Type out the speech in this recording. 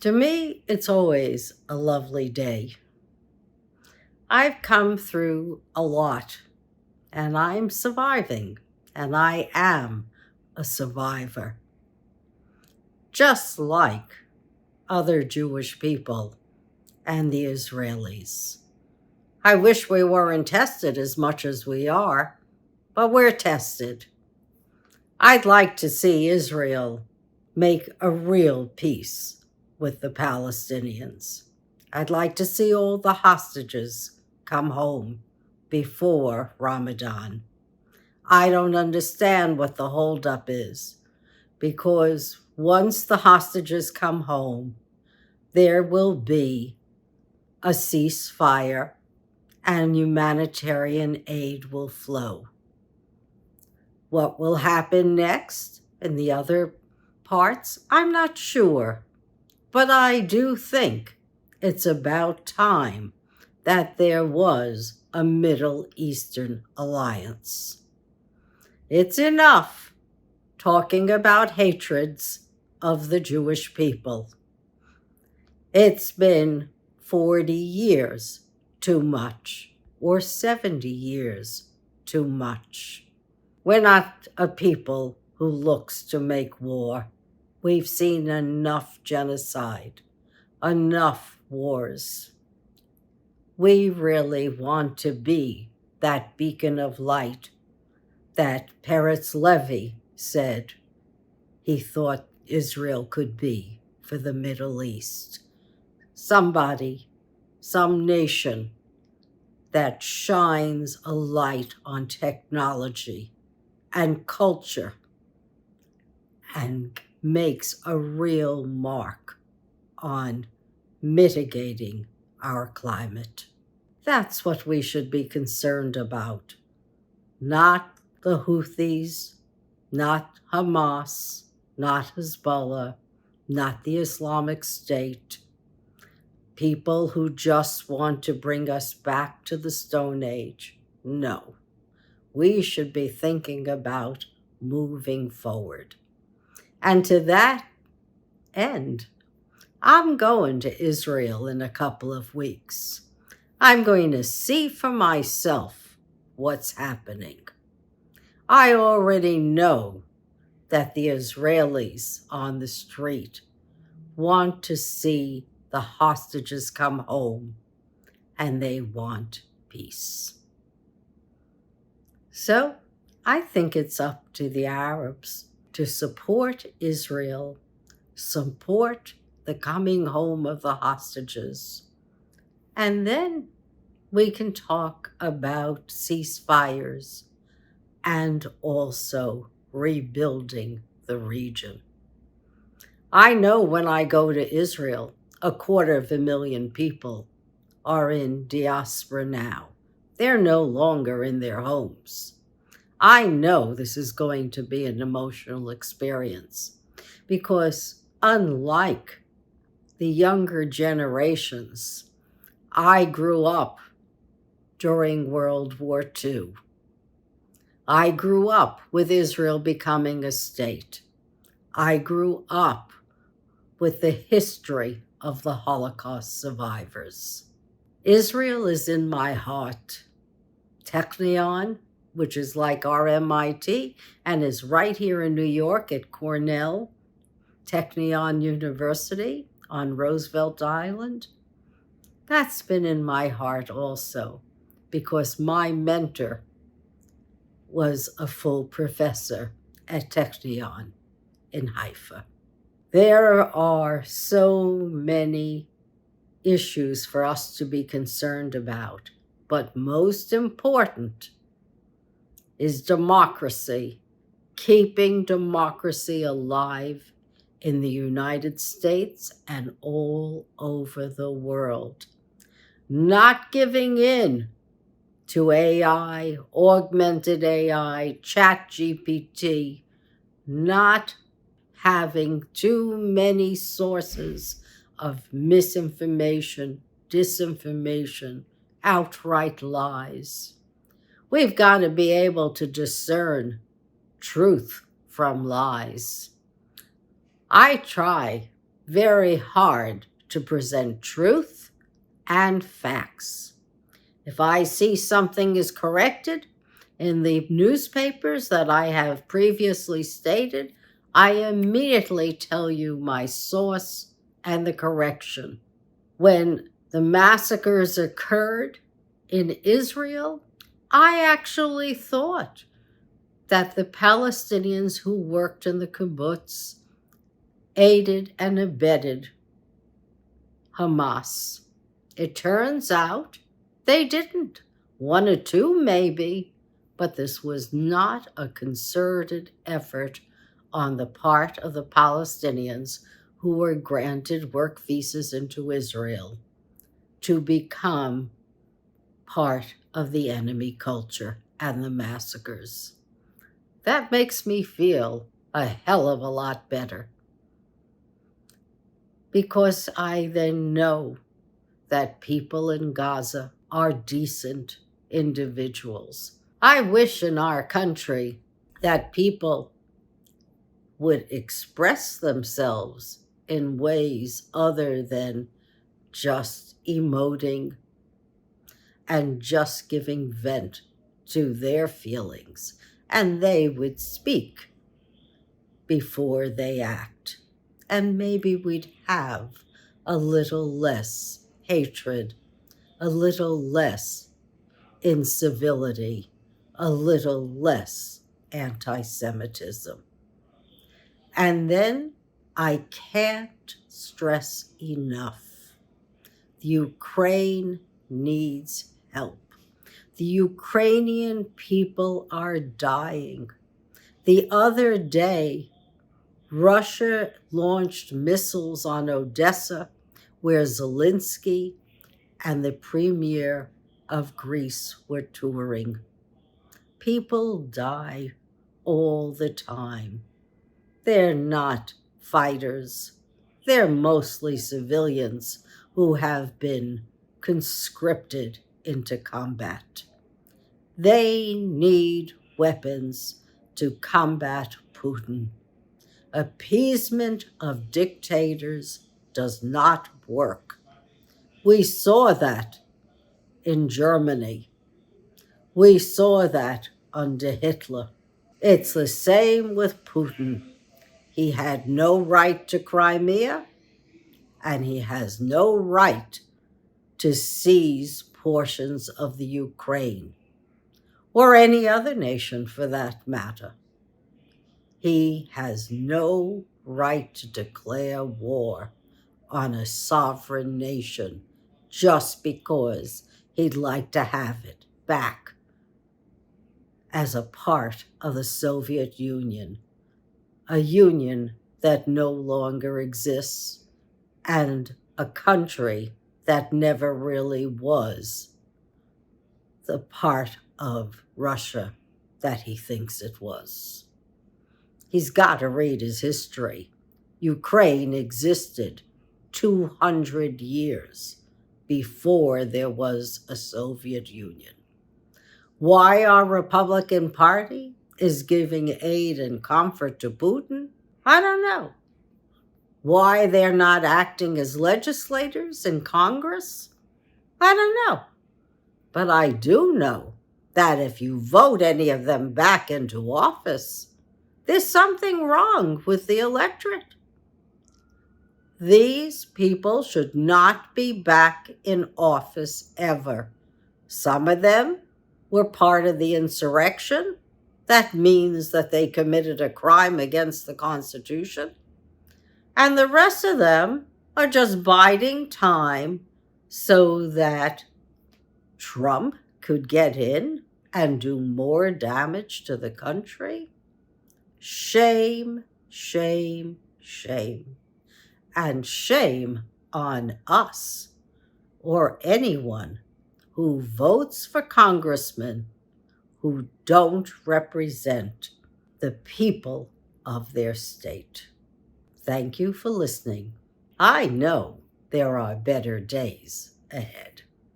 To me, it's always a lovely day. I've come through a lot, and I'm surviving, and I am a survivor. Just like other Jewish people and the Israelis. I wish we weren't tested as much as we are, but we're tested. I'd like to see Israel make a real peace with the Palestinians. I'd like to see all the hostages come home before Ramadan. I don't understand what the holdup is, because once the hostages come home, there will be a ceasefire and humanitarian aid will flow. What will happen next in the other parts, I'm not sure. But I do think it's about time that there was a Middle Eastern alliance. It's enough talking about hatreds of the Jewish people. It's been 40 years too much, or 70 years too much. We're not a people who looks to make war. We've seen enough genocide, enough wars. We really want to be that beacon of light that Peretz Levy said he thought Israel could be for the Middle East. Somebody, some nation that shines a light on technology and culture and makes a real mark on mitigating our climate. That's what we should be concerned about. Not the Houthis, not Hamas, not Hezbollah, not the Islamic State. People who just want to bring us back to the Stone Age. No. We should be thinking about moving forward. And to that end, I'm going to Israel in a couple of weeks. I'm going to see for myself what's happening. I already know that the Israelis on the street want to see the hostages come home, and they want peace. So I think it's up to the Arabs to support Israel, support the coming home of the hostages, and then we can talk about ceasefires and also rebuilding the region. I know when I go to Israel, 250,000 people are in diaspora now. They're no longer in their homes. I know this is going to be an emotional experience because unlike the younger generations, I grew up during World War II. I grew up with Israel becoming a state. I grew up with the history of the Holocaust survivors. Israel is in my heart. Technion, which is like our MIT and is right here in New York at Cornell, Technion University on Roosevelt Island. That's been in my heart also because my mentor was a full professor at Technion in Haifa. There are so many issues for us to be concerned about, but most important is democracy, keeping democracy alive in the United States and all over the world. Not giving in to AI, augmented AI, ChatGPT, not having too many sources of misinformation, disinformation, outright lies. We've got to be able to discern truth from lies. I try very hard to present truth and facts. If I see something is corrected in the newspapers that I have previously stated, I immediately tell you my source and the correction. When the massacres occurred in Israel, I actually thought that the Palestinians who worked in the kibbutz aided and abetted Hamas. It turns out they didn't. One or two maybe, but this was not a concerted effort on the part of the Palestinians who were granted work visas into Israel to become part of the enemy culture and the massacres. That makes me feel a hell of a lot better, because I then know that people in Gaza are decent individuals. I wish in our country that people would express themselves in ways other than just emoting and just giving vent to their feelings, and they would speak before they act. And maybe we'd have a little less hatred, a little less incivility, a little less anti-Semitism. And then I can't stress enough, the Ukraine needs help. The Ukrainian people are dying. The other day, Russia launched missiles on Odessa, where Zelensky and the premier of Greece were touring. People die all the time. They're not fighters. They're mostly civilians who have been conscripted into combat. They need weapons to combat Putin. Appeasement of dictators does not work. We saw that in Germany. We saw that under Hitler. It's the same with Putin. He had no right to Crimea, and he has no right to seize portions of the Ukraine, or any other nation for that matter. He has no right to declare war on a sovereign nation just because he'd like to have it back as a part of the Soviet Union, a union that no longer exists, and a country that never really was the part of Russia that he thinks it was. He's got to read his history. Ukraine existed 200 years before there was a Soviet Union. Why our Republican Party is giving aid and comfort to Putin, I don't know. Why they're not acting as legislators in Congress, I don't know. But I do know that if you vote any of them back into office, there's something wrong with the electorate. These people should not be back in office ever. Some of them were part of the insurrection. That means that they committed a crime against the Constitution. And the rest of them are just biding time so that Trump could get in and do more damage to the country. Shame, shame, shame. And shame on us or anyone who votes for congressmen who don't represent the people of their state. Thank you for listening. I know there are better days ahead.